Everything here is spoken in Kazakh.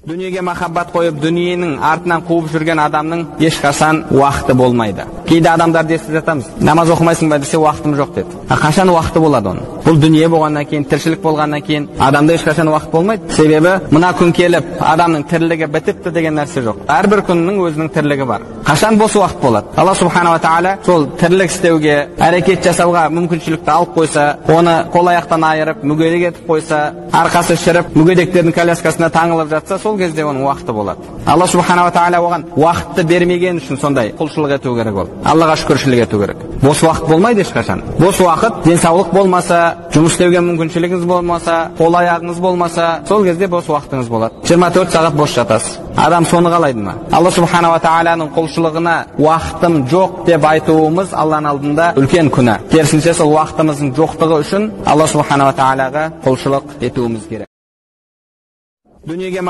Дүниеге махаббат қойып, дүниенің артынан қуып жүрген адамның ешқашан уақыты болмайды. Кейде адамдарды естіп жатамыз, намаз оқымайсың ба десе, уақытым жоқ деді. Қашан уақыты болады оның? Бұл дүние болғаннан кейін, тіршілік болғаннан кейін адамда ешқашан уақыт болмайды. Себебі мына күн келіп, адамның тірлігі бітіпті деген нәрсе жоқ. Әрбір күннің өзінің тірлігі бар. Қашан бос уақыт болады? Алла субханала тағала сол тірлік істеуге, әрекет жасауға мүмкіншілікті алып қойса, оны қол аяқтан айырып, мүгедек етіп қойса, арқасы шіріп, мүгедектердің коляскасына таңылып жатса, сол кезде оның уақыты болады. Алла субханала тағала оған уақытты бермеген үшін сондай құлшылық ету керек ол. Аллаға шүкіршілік ету керек. Бос уақыт болмайды ешқашан. Бос уақыт, денсаулық болмаса, жұмыс істеуге мүмкіншілігіңіз болмаса, қол аяғыңыз болмаса, сол кезде бос уақытыңыз болады. 24 сағат бос жатасыз. Адам соны қалайды ма? Алла субханала тағаланың құлшылығына уақытым жоқ деп айтуымыз Алланың алдында үлкен күнә. Керісінше сол уақытымыздың жоқтығы үшін Алла субханала тағалаға құлшылық етуіміз керек. Дүниеге